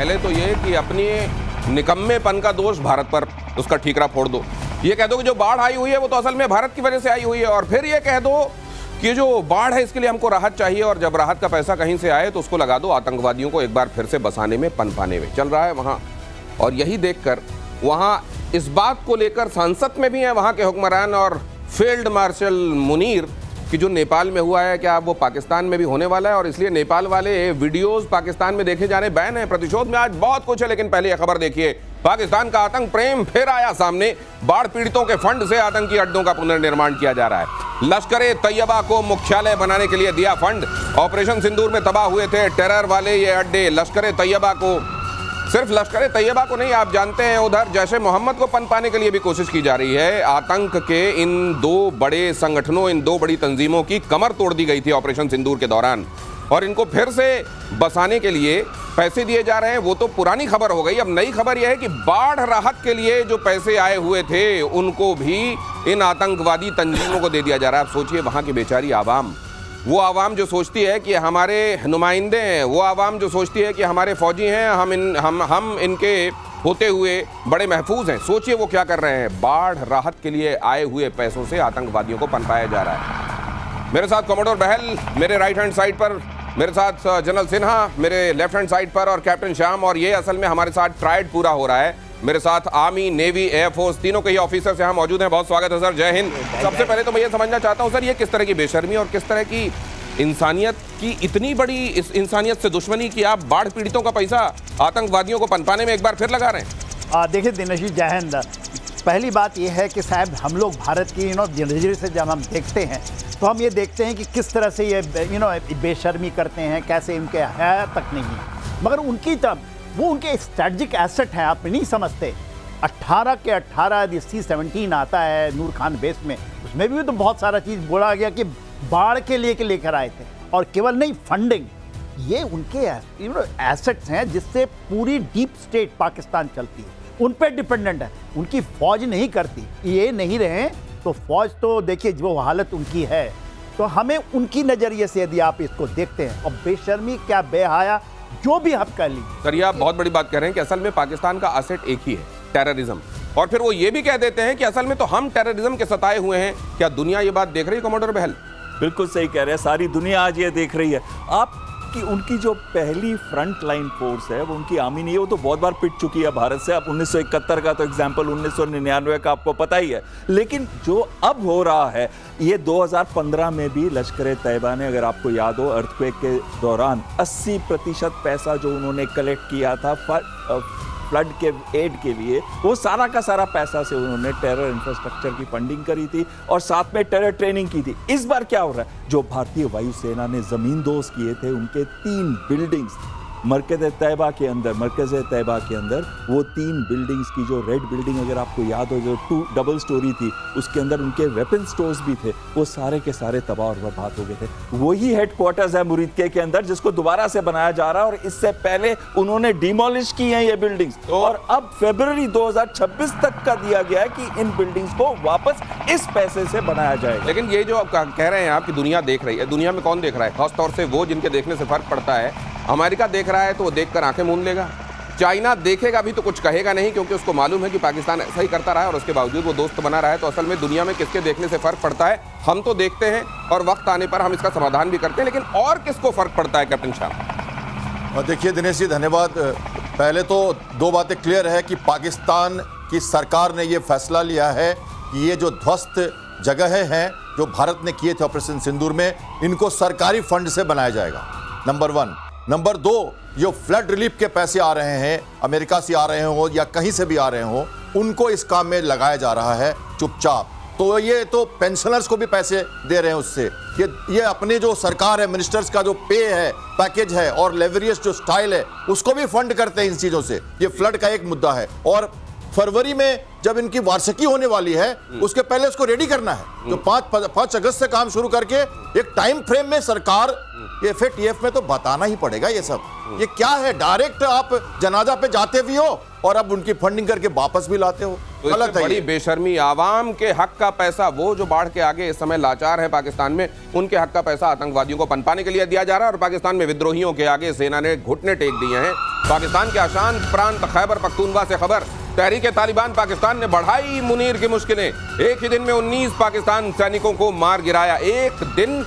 पहले तो ये कि अपनी निकम्मेपन का दोष भारत पर उसका ठीकरा फोड़ दो। ये कह दो कि जो बाढ़ आई हुई है वो तो असल में भारत की वजह से आई हुई है, और फिर ये कह दो कि जो बाढ़ है इसके लिए हमको राहत चाहिए, और जब राहत का पैसा कहीं से आए तो उसको लगा दो आतंकवादियों को एक बार फिर से बसाने में, पनपाने में। चल रहा है वहाँ। और यही देखकर वहाँ इस बात को लेकर संसद में भी हैं वहाँ के हुक्मरान और फील्ड मार्शल मुनीर कि जो नेपाल में हुआ है क्या अब वो पाकिस्तान में भी होने वाला है, और इसलिए नेपाल वाले वीडियोस पाकिस्तान में देखे जाने बैन है। प्रतिशोध में आज बहुत कुछ है, लेकिन पहले यह खबर देखिए। पाकिस्तान का आतंक प्रेम फिर आया सामने। बाढ़ पीड़ितों के फंड से आतंकी अड्डों का पुनर्निर्माण किया जा रहा है। लश्कर तैयबा को मुख्यालय बनाने के लिए दिया फंड। ऑपरेशन सिंदूर में तबाह हुए थे टेरर वाले ये अड्डे। लश्कर तैयबा को, सिर्फ लश्कर तैयबा को नहीं, आप जानते हैं उधर जैश ए मोहम्मद को पनपाने के लिए भी कोशिश की जा रही है। आतंक के इन दो बड़े संगठनों, इन दो बड़ी तंजीमों की कमर तोड़ दी गई थी ऑपरेशन सिंदूर के दौरान, और इनको फिर से बसाने के लिए पैसे दिए जा रहे हैं। वो तो पुरानी खबर हो गई। अब नई खबर यह है कि बाढ़ राहत के लिए जो पैसे आए हुए थे उनको भी इन आतंकवादी तंजीमों को दे दिया जा रहा है। आप सोचिए वहाँ की बेचारी आवाम, वो आवाम जो सोचती है कि हमारे नुमाइंदे हैं, वो आवाम जो सोचती है कि हमारे फौजी हैं, हम इनके होते हुए बड़े महफूज हैं। सोचिए वो क्या कर रहे हैं। बाढ़ राहत के लिए आए हुए पैसों से आतंकवादियों को पनपाया जा रहा है। मेरे साथ कमोडोर बहल मेरे राइट हैंड साइड पर, मेरे साथ जनरल सिन्हा मेरे लेफ्ट हैंड साइड पर, और कैप्टन श्याम, और ये असल में हमारे साथ ट्रायड पूरा हो रहा है। मेरे साथ आर्मी, नेवी, एयरफोर्स तीनों के ही ऑफिसर्स यहाँ मौजूद हैं। बहुत स्वागत है सर, जय हिंद। सबसे पहले तो मैं ये समझना चाहता हूँ सर, ये किस तरह की बेशर्मी और किस तरह की इंसानियत की इतनी बड़ी इस इंसानियत से दुश्मनी कि आप बाढ़ पीड़ितों का पैसा आतंकवादियों को पनपाने में एक बार फिर लगा रहे हैं। देखिए दिनेश जी, जय हिंद। पहली बात यह है कि साहब हम लोग भारत की नजरिए से जब हम देखते हैं तो हम ये देखते हैं कि किस तरह से ये बेशर्मी करते हैं, कैसे इनके है तक नहीं है, मगर उनकी तरफ वो उनके स्ट्रेटजिक एसेट हैं, आप नहीं समझते। 18 के 18 C-17 आता है नूर खान बेस में, उसमें भी तो बहुत सारा चीज़ बोला गया कि बाढ़ के लिए लेकर आए थे, और केवल नहीं फंडिंग, ये उनके एसेट्स हैं जिससे पूरी डीप स्टेट पाकिस्तान चलती है, उन पर डिपेंडेंट है। उनकी फौज नहीं करती, ये नहीं रहे तो फौज तो देखिए जो हालत उनकी है। तो हमें उनकी नज़रिए से यदि आप इसको देखते हैं, और बेशर्मी क्या बेहया जो भी हम कर लीजिए। सर ये आप बहुत बड़ी बात कह रहे हैं कि असल में पाकिस्तान का एसेट एक ही है, टेररिज्म, और फिर वो ये भी कह देते हैं कि असल में तो हम टेररिज्म के सताए हुए हैं। क्या दुनिया ये बात देख रही है कमोडोर बहल? बिल्कुल सही कह रहे हैं, सारी दुनिया आज ये देख रही है। आप कि उनकी जो पहली फ्रंट लाइन फोर्स है वो उनकी आर्मी नहीं है, वो तो बहुत बार पिट चुकी है भारत से। अब 1971 का तो एग्जाम्पल, 1999 का आपको पता ही है। लेकिन जो अब हो रहा है, ये 2015 में भी लश्कर तैयबा ने, अगर आपको याद हो, अर्थक्वेक के दौरान 80% पैसा जो उन्होंने कलेक्ट किया था फ्लड के एड के लिए, वो सारा का सारा पैसा से उन्होंने टेरर इंफ्रास्ट्रक्चर की फंडिंग करी थी और साथ में टेरर ट्रेनिंग की थी। इस बार क्या हो रहा है, जो भारतीय वायुसेना ने जमीन दोज किए थे उनके 3 बिल्डिंग्स मरकज़ तैयबा के अंदर, वो 3 बिल्डिंग्स की, जो रेड बिल्डिंग अगर आपको याद हो, जो 2 डबल स्टोरी थी, उसके अंदर उनके वेपन स्टोर्स भी थे, वो सारे के सारे तबाह और बर्बाद हो गए थे। वही हेडक्वार्टर्स है मुरीदके के अंदर जिसको दोबारा से बनाया जा रहा है, और इससे पहले उन्होंने डिमोलिश की हैं ये बिल्डिंग्स, और अब फरवरी 2026 तक का दिया गया है कि इन बिल्डिंग्स को वापस इस पैसे से बनाया जाएगा। लेकिन ये जो कह रहे हैं आप कि दुनिया देख रही है, दुनिया में कौन देख रहा है? खासतौर से वो जिनके देखने से फर्क पड़ता है। अमेरिका देख रहा है तो वो देखकर आंखें मूंद लेगा। चाइना देखेगा भी तो कुछ कहेगा नहीं, क्योंकि उसको मालूम है कि पाकिस्तान ऐसा ही करता रहा है और उसके बावजूद वो दोस्त बना रहा है। तो असल में दुनिया में किसके देखने से फ़र्क पड़ता है हम तो देखते हैं, और वक्त आने पर हम इसका समाधान भी करते हैं। लेकिन और किसको फ़र्क पड़ता है कैप्टन शाह? और देखिए दिनेश जी, धन्यवाद। पहले तो 2 बातें क्लियर है कि पाकिस्तान की सरकार ने ये फैसला लिया है कि ये जो ध्वस्त जगहें हैं जो भारत ने किए थे ऑपरेशन सिंदूर में, इनको सरकारी फंड से बनाया जाएगा, नंबर 1। नंबर 2, जो फ्लड रिलीफ के पैसे आ रहे हैं, अमेरिका से आ रहे हो या कहीं से भी आ रहे हो, उनको इस काम में लगाया जा रहा है चुपचाप। तो ये तो पेंशनर्स को भी पैसे दे रहे हैं उससे। ये अपने जो सरकार है, मिनिस्टर्स का जो पे है, पैकेज है, और लेवरियस जो स्टाइल है, उसको भी फंड करते हैं इन चीज़ों से। ये फ्लड का एक मुद्दा है। और फरवरी में जब इनकी वार्षिकी होने वाली है, उसके पहले उसको रेडी करना है। जो 5 अगस्त से काम शुरू करके एक टाइम फ्रेम में सरकार ये FATF में तो बताना ही पड़ेगा ये सब। ये क्या है, डायरेक्ट आप जनाजा पे जाते भी हो और अब उनकी फंडिंग करके वापस भी लाते हो, गलत है। बड़ी बेशर्मी। आवाम के हक का पैसा, वो जो बाढ़ के आगे इस समय लाचार है पाकिस्तान में, उनके हक का पैसा आतंकवादियों को पनपाने के लिए दिया जा रहा है, और पाकिस्तान में विद्रोहियों के आगे सेना ने घुटने टेक दिए हैं। पाकिस्तान के अशांत प्रांत खैबर पख्तूनख्वा से खबर, तहरीक तालिबान पाकिस्तान ने बढ़ाई मुनीर की मुश्किलें। एक ही दिन में 19 पाकिस्तान सैनिकों को मार गिराया। एक दिन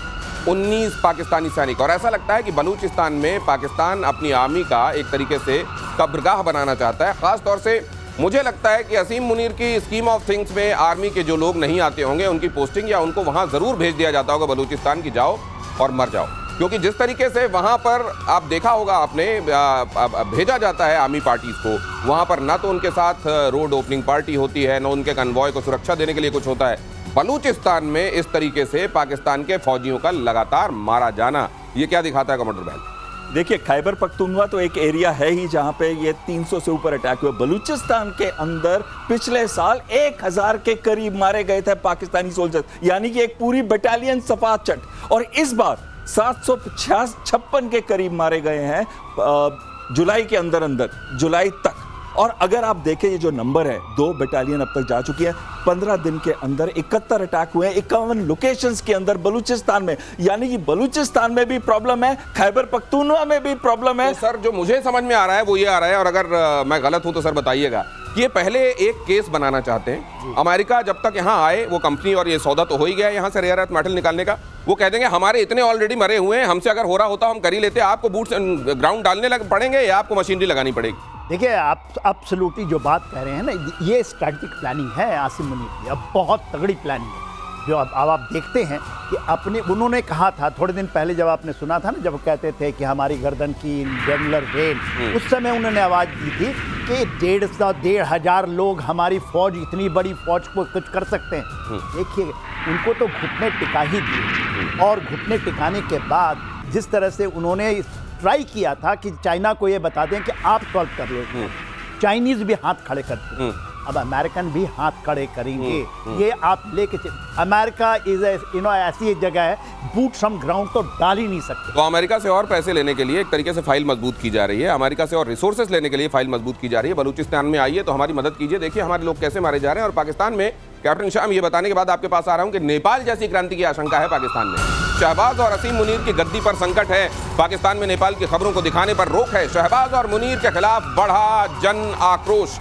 19 पाकिस्तानी सैनिक। और ऐसा लगता है कि बलूचिस्तान में पाकिस्तान अपनी आर्मी का एक तरीके से कब्रगाह बनाना चाहता है। खास तौर से मुझे लगता है कि असीम मुनीर की स्कीम ऑफ थिंग्स में आर्मी के जो लोग नहीं आते होंगे उनकी पोस्टिंग या उनको वहां जरूर भेज दिया जाता होगा बलूचिस्तान की, जाओ और मर जाओ। क्योंकि जिस तरीके से वहां पर आप देखा होगा आपने भेजा जाता है आर्मी पार्टीज को, वहां पर ना तो उनके साथ रोड ओपनिंग पार्टी होती है, ना उनके कन्वॉय को सुरक्षा देने के लिए कुछ होता है। बलूचिस्तान में इस तरीके से पाकिस्तान के फौजियों का लगातार मारा जाना, ये क्या दिखाता है कमांडर बहल? देखिए, खैबर पख्तूनख्वा तो एक एरिया है ही जहां पे ये 300 से ऊपर अटैक हुए। बलूचिस्तान के अंदर पिछले साल 1000 के करीब मारे गए थे पाकिस्तानी सोल्जर्स, यानी कि एक पूरी बटालियन सफा चट। और इस बार 756 के करीब मारे गए हैं जुलाई के अंदर जुलाई तक। और अगर आप देखें ये जो नंबर है, 2 बटालियन अब तक जा चुकी है। 15 दिन के अंदर 71 अटैक हुए हैं 51 लोकेशंस के अंदर बलूचिस्तान में। यानी कि बलूचिस्तान में भी प्रॉब्लम है, खैबर पख्तूनख्वा में भी प्रॉब्लम है। तो सर जो मुझे समझ में आ रहा है वो ये आ रहा है, और अगर मैं गलत हूं तो सर बताइएगा, कि ये पहले एक केस बनाना चाहते हैं। अमेरिका जब तक यहाँ आए, वो कंपनी और ये सौदा तो हो ही गया यहाँ से रेयर अर्थ मेटल निकालने का, वो कह देंगे हमारे इतने ऑलरेडी मरे हुए हैं, हमसे अगर हो रहा होता हम कर ही लेते, आपको बूट्स ग्राउंड डालने लग पड़ेंगे या आपको मशीनरी लगानी पड़ेगी। देखिए, आप एब्सोल्युटली जो बात कह रहे हैं ना, ये स्ट्रैटेजिक प्लानिंग है आसिम मुनीर की। अब बहुत तगड़ी प्लानिंग है जो अब आप देखते हैं कि उन्होंने कहा था थोड़े दिन पहले, जब आपने सुना था ना, जब कहते थे कि हमारी गर्दन की जनरल रेल, उस समय उन्होंने आवाज़ दी थी कि 1,500 लोग हमारी फौज, इतनी बड़ी फौज को कुछ कर सकते हैं। देखिए, उनको तो घुटने टिका ही दिए, और घुटने टिकाने के बाद जिस तरह से उन्होंने ट्राई किया था कि चाइना को ये बता दें कि आप सॉल्व कर लो, चाइनीज भी हाथ खड़े करते हैं, अब अमेरिकन भी हाथ खड़े करेंगे। ये आप लेके अमेरिका इज ऐसी जगह है, बूट्स ऑन ग्राउंड तो डाल ही नहीं सकते। तो अमेरिका से और पैसे लेने के लिए एक तरीके से फाइल मजबूत की जा रही है, अमेरिका से और रिसोर्सेज लेने के लिए फाइल मजबूत की जा रही है। बलूचिस्तान में आइए तो हमारी मदद कीजिए, देखिए हमारे लोग कैसे मारे जा रहे हैं। और पाकिस्तान में कैप्टन शाम, ये बताने के बाद आपके पास आ रहा हूं कि नेपाल जैसी क्रांति की आशंका है पाकिस्तान में। शहबाज और असीम मुनीर की गद्दी पर संकट है, पाकिस्तान में नेपाल की खबरों को दिखाने पर रोक है। शहबाज और मुनीर के खिलाफ बढ़ा जन आक्रोश।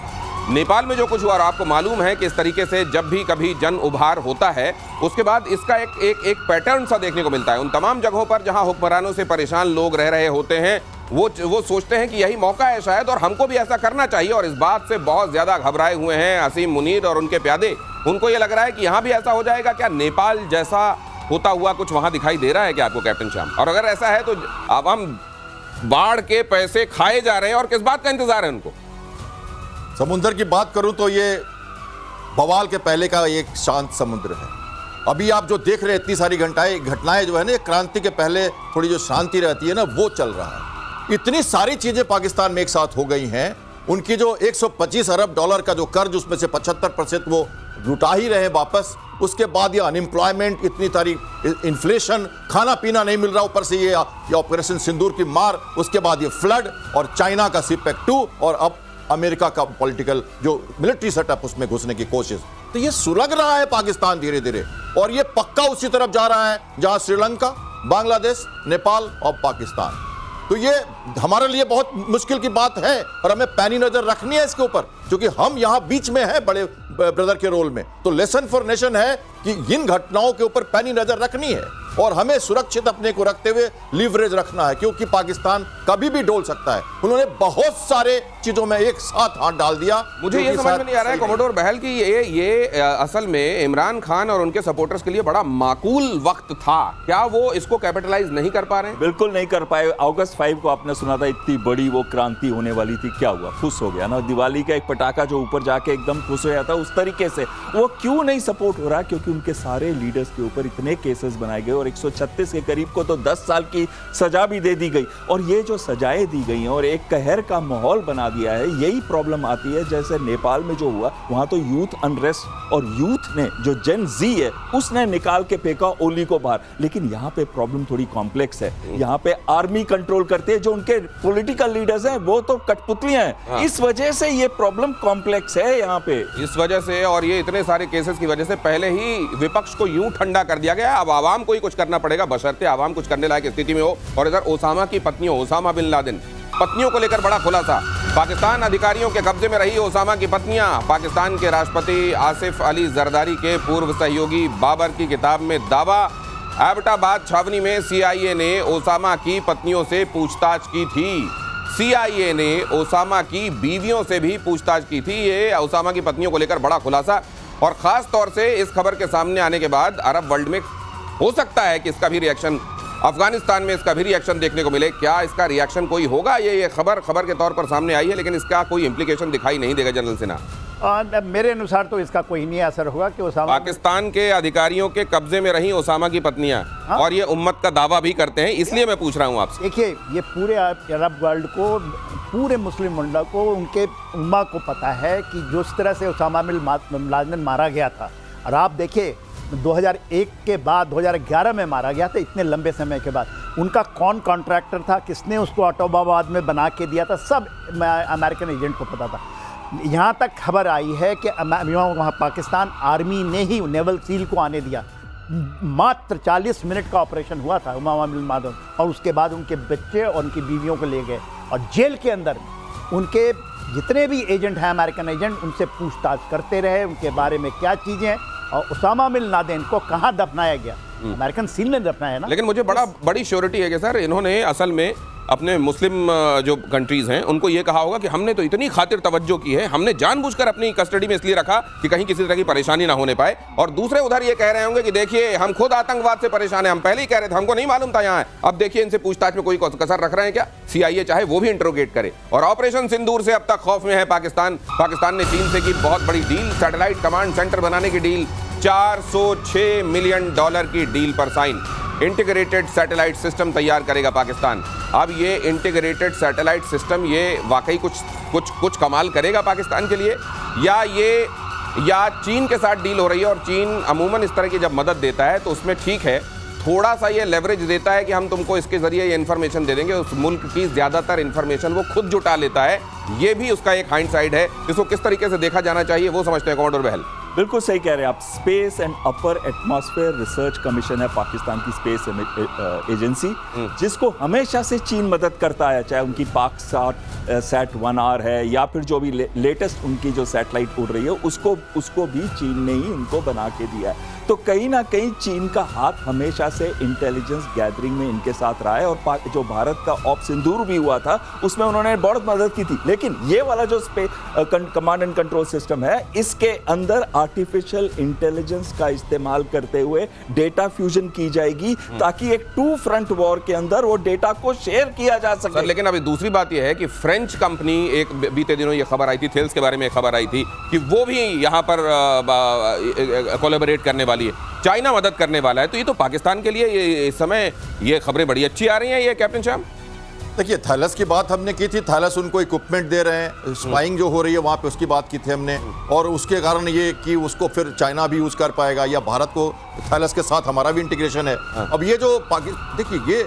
नेपाल में जो कुछ हुआ, और आपको मालूम है कि इस तरीके से जब भी कभी जन उभार होता है उसके बाद इसका एक पैटर्न सा देखने को मिलता है। उन तमाम जगहों पर जहां हुक्मरानों से परेशान लोग रह रहे होते हैं, वो सोचते हैं कि यही मौका है शायद, और हमको भी ऐसा करना चाहिए। और इस बात से बहुत ज्यादा घबराए हुए हैं असीम मुनीर और उनके प्यादे। उनको ये लग रहा है कि यहाँ भी ऐसा हो जाएगा क्या? नेपाल जैसा होता हुआ कुछ वहां दिखाई दे रहा है क्या आपको कैप्टन श्याम? और अगर ऐसा है तो अब हम बाढ़ के पैसे खाए जा रहे हैं और किस बात का इंतजार है उनको? समुद्र की बात करूं तो ये बवाल के पहले का एक शांत समुद्र है। अभी आप जो देख रहे हैं इतनी सारी घटनाएं जो है ना, ये क्रांति के पहले थोड़ी जो शांति रहती है ना, वो चल रहा है। इतनी सारी चीजें पाकिस्तान में एक साथ हो गई हैं। उनकी जो 125 अरब डॉलर का जो कर्ज, उसमें से 75% वो लुटा ही रहे वापस। उसके बाद ये अनएम्प्लॉयमेंट, इतनी सारी इन्फ्लेशन, खाना पीना नहीं मिल रहा, ऊपर से ये ऑपरेशन सिंदूर की मार, उसके बाद ये फ्लड, और चाइना का सिपेक 2, और अब अमेरिका का पॉलिटिकल जो मिलिट्री सेटअप, उसमें घुसने की कोशिश। तो ये सुलग रहा है पाकिस्तान धीरे धीरे, और ये पक्का उसी तरफ जा रहा है जहां श्रीलंका, बांग्लादेश, नेपाल और पाकिस्तान। तो ये हमारे लिए बहुत मुश्किल की बात है, और हमें पैनी नजर रखनी है इसके ऊपर, क्योंकि हम यहां बीच में हैं बड़े ब्रदर के रोल में। तो लेसन फॉर नेशन है कि इन घटनाओं के ऊपर पैनी नजर रखनी है, और हमें सुरक्षित अपने को रखते हुए लीवरेज रखना है, क्योंकि पाकिस्तान कभी भी डोल सकता है। उन्होंने बहुत सारे चीजों में एक साथ हाथ डाल दिया। मुझे ये समझ में नहीं आ रहा है कमोडोर बहल की ये असल में इमरान खान और उनके सपोर्टर्स के लिए बड़ा माकूल वक्त था, क्या वो इसको कैपिटलाइज नहीं कर पा रहे हैं? बिल्कुल नहीं कर पाए। अगस्त 5 को आपने सुना था इतनी बड़ी वो क्रांति होने वाली थी, क्या हुआ? फुस हो गया ना। दिवाली का एक पटाखा जो ऊपर जाके एकदम फुस हो जाता, उस तरीके से वो क्यों नहीं सपोर्ट हो रहा? क्योंकि उनके सारे लीडर्स के ऊपर इतने केसेस बनाए गए, और 136 के करीब को तो 10 साल की सजा भी दे दी गई। और ये जो सजाएं दी गई हैं और एक कहर का माहौल बना दिया है, यही प्रॉब्लम आती है। जैसे नेपाल में जो हुआ, वहां तो यूथ अनरेस्ट, और यूथ ने जो जेन जी है उसने निकाल के फेंका ओली को बाहर। लेकिन यहाँ पे प्रॉब्लम थोड़ी कॉम्प्लेक्स है। यहाँ पे आर्मी कंट्रोल करती है, जो उनके पॉलिटिकल लीडर्स हैं वो तो कठपुतलियां हैं। इस वजह से ये प्रॉब्लम कॉम्प्लेक्स है यहाँ पे। इस वजह से, और ये इतने सारे केसेस की वजह से पहले ही विपक्ष को यूं ठंडा कर दिया गया। अब आवाम को ही कुछ करना पड़ेगा, बशर्ते आवाम कुछ करने लायक स्थिति में हो। और इधर ओसामा की पत्नी ओसामा बिन लादेन पत्नियों को लेकर बड़ा खुलासा। पाकिस्तान अधिकारियों के कब्जे में रही ओसामा की पत्नियां। पाकिस्तान के राष्ट्रपति आसिफ अली जरदारी के पूर्व सहयोगी बाबर की किताब में दावा। एबटाबाद छावनी में CIA ने ओसामा की पत्नियों से पूछताछ की थी। CIA ने ओसामा की बीवियों से भी पूछताछ की थी। ये ओसामा की पत्नियों को लेकर बड़ा खुलासा, और खास तौर से इस खबर के सामने आने के बाद अरब वर्ल्ड में हो सकता है कि इसका भी रिएक्शन, अफगानिस्तान में इसका भी रिएक्शन देखने को मिले। क्या इसका रिएक्शन कोई होगा? ये खबर के तौर पर सामने आई है, लेकिन इसका कोई इंप्लीकेशन दिखाई नहीं देगा जनरल सिन्हा। मेरे अनुसार तो इसका कोई नहीं असर होगा कि ओसामा पाकिस्तान के अधिकारियों के कब्जे में रही ओसामा की पत्नियां, और ये उम्मत का दावा भी करते हैं, इसलिए मैं पूछ रहा हूं आपसे। देखिए, ये पूरे अरब वर्ल्ड को, पूरे मुस्लिम मुल्क को, उनके उम्मा को पता है कि जिस तरह से ओसामा बिन लादेन मारा गया था, और आप देखिए 2001 के बाद 2011 में मारा गया था, इतने लंबे समय के बाद। उनका कौन कॉन्ट्रैक्टर था, किसने उसको एबटाबाद में बना के दिया था, सब अमेरिकन एजेंट को पता था। यहाँ तक खबर आई है कि वहाँ पाकिस्तान आर्मी ने ही नेवल सील को आने दिया। मात्र 40 मिनट का ऑपरेशन हुआ था ओसामा बिन लादेन, और उसके बाद उनके बच्चे और उनकी बीवियों को ले गए, और जेल के अंदर उनके जितने भी एजेंट हैं, अमेरिकन एजेंट, उनसे पूछताछ करते रहे उनके बारे में क्या चीज़ें हैं, और ओसामा बिन लादेन को कहाँ दफनाया गया, अमेरिकन सील ने दफनाया ना। लेकिन मुझे बड़ी श्योरिटी है कि सर इन्होंने असल में अपने मुस्लिम जो कंट्रीज हैं उनको ये कहा होगा कि हमने तो इतनी खातिर तवज्जो की है, हमने जानबूझकर अपनी कस्टडी में इसलिए रखा कि कहीं किसी तरह की परेशानी ना होने पाए। और दूसरे उधर ये कह रहे होंगे कि देखिए हम खुद आतंकवाद से परेशान हैं, हम पहले ही कह रहे थे, हमको नहीं मालूम था यहाँ है, अब देखिए इनसे पूछताछ में कोई कसर रख रहे हैं क्या? CIA चाहे वो भी इंटरोगेट करे। और ऑपरेशन सिंदूर से अब तक खौफ में है पाकिस्तान। पाकिस्तान ने चीन से की बहुत बड़ी डील, सैटेलाइट कमांड सेंटर बनाने की डील, $406 मिलियन की डील पर साइन। इंटीग्रेटेड सैटेलाइट सिस्टम तैयार करेगा पाकिस्तान। अब ये इंटीग्रेटेड सैटेलाइट सिस्टम ये वाकई कुछ कमाल करेगा पाकिस्तान के लिए, या चीन के साथ डील हो रही है? और चीन अमूमन इस तरह की जब मदद देता है तो उसमें ठीक है, थोड़ा सा ये लेवरेज देता है कि हम तुमको इसके जरिए ये इन्फॉर्मेशन दे देंगे। उस मुल्क की ज्यादातर इन्फॉर्मेशन वो खुद जुटा लेता है। ये भी उसका एक हाइंड साइड है, इसको किस तरीके से देखा जाना चाहिए वो समझते हैं कमांडर बहल। बिल्कुल सही कह रहे हैं आप। Space and upper atmosphere research commission है पाकिस्तान की स्पेस एजेंसी, जिसको हमेशा से चीन मदद करता है, चाहे उनकी पाक सैट 1R है या फिर जो भी लेटेस्ट उनकी जो सैटेलाइट उड़ रही है उसको भी चीन ने ही उनको बना के दिया है। तो कहीं ना कहीं चीन का हाथ हमेशा से इंटेलिजेंस गैदरिंग में इनके साथ रहा है, और जो भारत का ऑप सिंदूर भी हुआ था उसमें उन्होंने बहुत मदद की थी। लेकिन ये वाला जो कमांड एंड कंट्रोल सिस्टम है, इसके अंदर आर्टिफिशियल इंटेलिजेंस का इस्तेमाल करते हुए डेटा फ्यूजन की जाएगी, ताकि एक 2 फ्रंट वॉर के अंदर वो डेटा को शेयर किया जा सके। सर, लेकिन अभी दूसरी बात यह है कि फ्रेंच कंपनी, एक बीते दिनों ये खबर आई थी, थेल्स के बारे में खबर आई थी कि वो भी यहाँ पर कोलैबोरेट करने वाली है, चाइना मदद करने वाला है। तो ये तो पाकिस्तान के लिए इस समय ये खबरें बड़ी अच्छी आ रही हैं। ये कैप्टन श्याम, देखिए, थैलस की बात हमने की थी, थैलस उनको इक्विपमेंट दे रहे हैं, स्पाइंग जो हो रही है वहाँ पे उसकी बात की थी हमने, और उसके कारण ये कि उसको फिर चाइना भी यूज़ कर पाएगा, या भारत को थैलस के साथ हमारा भी इंटीग्रेशन है। अब ये जो देखिए, ये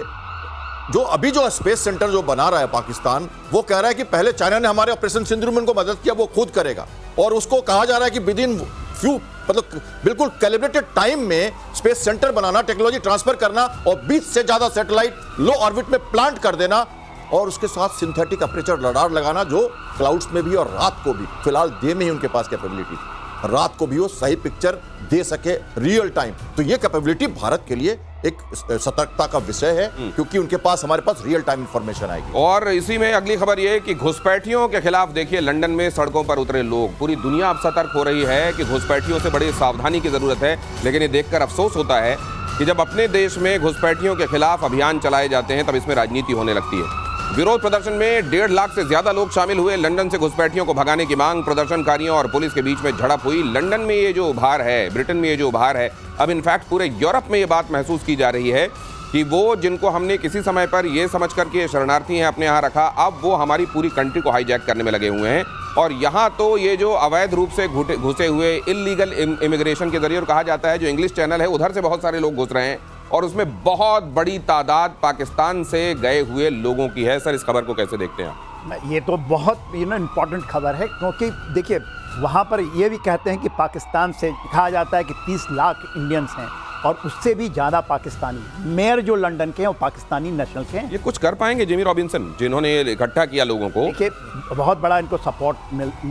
जो अभी जो स्पेस सेंटर जो बना रहा है पाकिस्तान, वो कह रहा है कि पहले चाइना ने हमारे ऑपरेशन सिंदूर में उनको मदद किया, वो खुद करेगा, और उसको कहा जा रहा है कि विद इन फ्यू, मतलब बिल्कुल कैलिब्रेटेड टाइम में स्पेस सेंटर बनाना, टेक्नोलॉजी ट्रांसफर करना, और 20 से ज्यादा सैटेलाइट लो ऑर्बिट में प्लांट कर देना, और उसके साथ सिंथेटिक अपर्चर रडार लगाना, जो क्लाउड्स में भी और रात को भी, फिलहाल डे में ही उनके पास कैपेबिलिटी थी, रात को भी वो सही पिक्चर दे सके रियल टाइम। तो ये कैपेबिलिटी भारत के लिए एक सतर्कता का विषय है, क्योंकि उनके पास, हमारे पास रियल टाइम इंफॉर्मेशन आएगी। और इसी में अगली खबर ये कि घुसपैठियों के खिलाफ देखिए लंदन में सड़कों पर उतरे लोग। पूरी दुनिया अब सतर्क हो रही है कि घुसपैठियों से बड़ी सावधानी की जरूरत है। लेकिन ये देखकर अफसोस होता है कि जब अपने देश में घुसपैठियों के खिलाफ अभियान चलाए जाते हैं तब इसमें राजनीति होने लगती है। विरोध प्रदर्शन में 1.5 लाख से ज्यादा लोग शामिल हुए। लंदन से घुसपैठियों को भगाने की मांग, प्रदर्शनकारियों और पुलिस के बीच में झड़प हुई। लंदन में ये जो उभार है, ब्रिटेन में ये जो उभार है, अब इनफैक्ट पूरे यूरोप में ये बात महसूस की जा रही है कि वो जिनको हमने किसी समय पर ये समझ कर के शरणार्थी हैं अपने यहाँ रखा, अब वो हमारी पूरी कंट्री को हाईजैक करने में लगे हुए हैं। और यहाँ तो ये जो अवैध रूप से घुसे हुए इलीगल इमिग्रेशन के जरिए, और कहा जाता है जो इंग्लिश चैनल है उधर से बहुत सारे लोग घुस रहे हैं, और उसमें बहुत बड़ी तादाद पाकिस्तान से गए हुए लोगों की है। सर, इस खबर को कैसे देखते हैं आप? ये तो बहुत इम्पॉर्टेंट खबर है, क्योंकि देखिए वहाँ पर ये भी कहते हैं कि पाकिस्तान से कहा जाता है कि 30 लाख इंडियंस हैं, और उससे भी ज़्यादा पाकिस्तानी मेयर जो लंदन के हैं वो पाकिस्तानी नेशनल के हैं। ये कुछ कर पाएंगे जिमी रॉबिन्सन जिन्होंने इकट्ठा किया लोगों को? देखिए बहुत बड़ा इनको सपोर्ट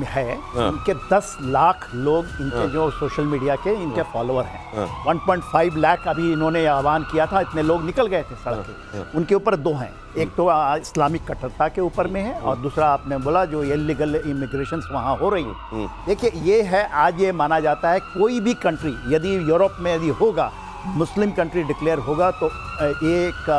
है। इनके 10 लाख लोग इनके जो सोशल मीडिया के इनके फॉलोअर हैं। 1.5 लाख अभी इन्होंने आह्वान किया था, इतने लोग निकल गए थे सड़क पे। उनके ऊपर 2 हैं, एक तो इस्लामिक कट्टरता के ऊपर में है और दूसरा आपने बोला जो इलीगल इमिग्रेशन वहाँ हो रही है। देखिए ये है, आज ये माना जाता है कोई भी कंट्री यदि यूरोप में यदि होगा मुस्लिम कंट्री डिक्लेयर होगा तो एक